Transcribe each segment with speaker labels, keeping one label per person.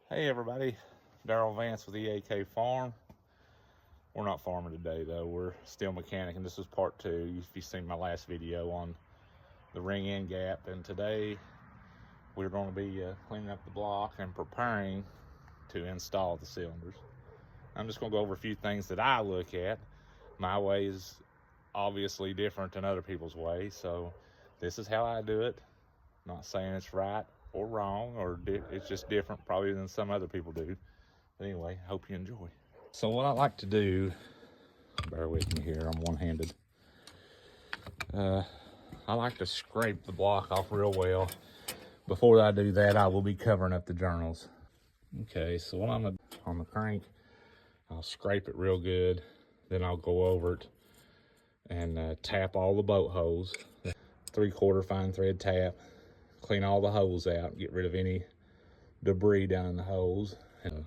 Speaker 1: Hey everybody, Darrell Vance with EAK Farm. We're not farming today though, we're still mechanicing. This is part 2 if you've seen my last video on the ring end gap, and today we're going to be cleaning up the block and preparing to install the cylinders. I'm just going to go over a few things that I look at. My way is obviously different than other people's way, so this is how I do it. I'm not saying it's right or wrong, or it's just different probably than some other people do. But anyway, hope you enjoy. So what I like to do, bear with me here, I'm one-handed. I like to scrape the block off real well. Before I do that, I will be covering up the journals. Okay, so what I'm gonna do on the crank, I'll scrape it real good, then I'll go over it and tap all the bolt holes. 3/4 fine thread tap. Clean all the holes out, get rid of any debris down in the holes, and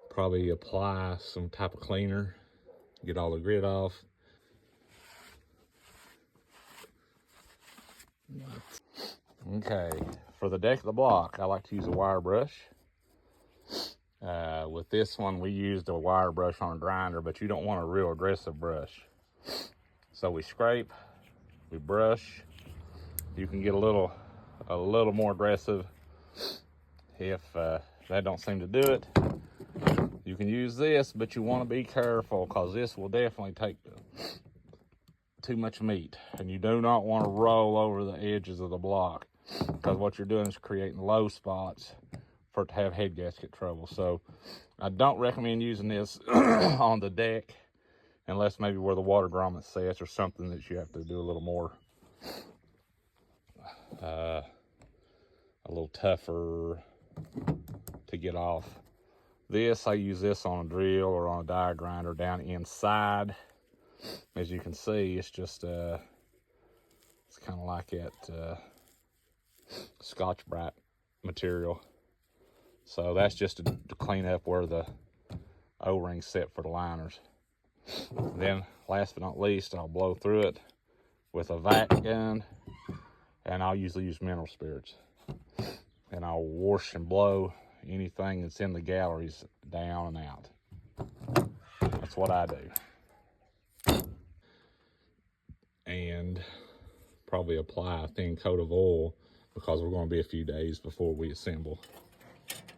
Speaker 1: probably apply some type of cleaner, get all the grit off. Okay, for the deck of the block, I like to use a wire brush. With this one, we used a wire brush on a grinder, but you don't want a real aggressive brush. So we scrape, we brush. You can get a little more aggressive if that don't seem to do it. You can use this, but you want to be careful because this will definitely take too much meat, and you do not want to roll over the edges of the block, because what you're doing is creating low spots for it to have head gasket trouble. So I don't recommend using this on the deck unless maybe where the water grommet sets or something that you have to do a little more a little tougher to get off. This, I use this on a drill or on a die grinder down inside. As you can see, it's just it's kind of like that Scotch-Brite material. So that's just to clean up where the O-rings set for the liners. Then last but not least, I'll blow through it with a vac gun, and I'll usually use mineral spirits. And I'll wash and blow anything that's in the galleries down and out. That's what I do. And probably apply a thin coat of oil because we're going to be a few days before we assemble.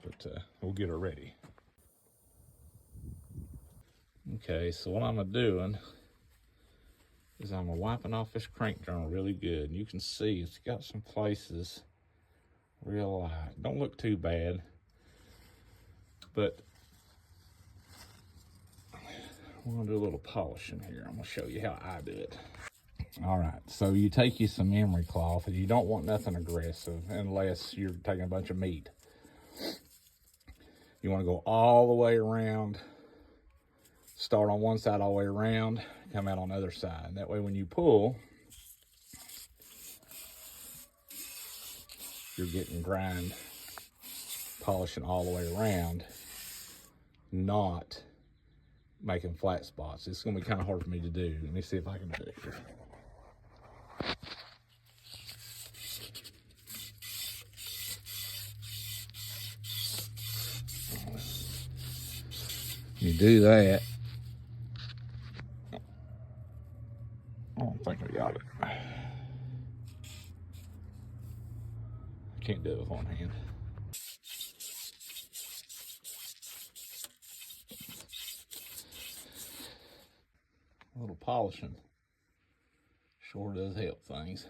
Speaker 1: But we'll get her ready. Okay, so what I'm doing is I'm wiping off this crank journal really good. And you can see it's got some places real light. Don't look too bad, but we're gonna do a little polishing here. I'm gonna show you how I do it. All right, so you take you some emery cloth, and you don't want nothing aggressive unless you're taking a bunch of meat. You want to go all the way around, start on one side all the way around, come out on the other side. That way when you pull, you're getting grind, polishing all the way around, not making flat spots. It's going to be kind of hard for me to do. Let me see if I can do it here. You do that. I don't think I got it. Can't do it with one hand. A little polishing sure does help things.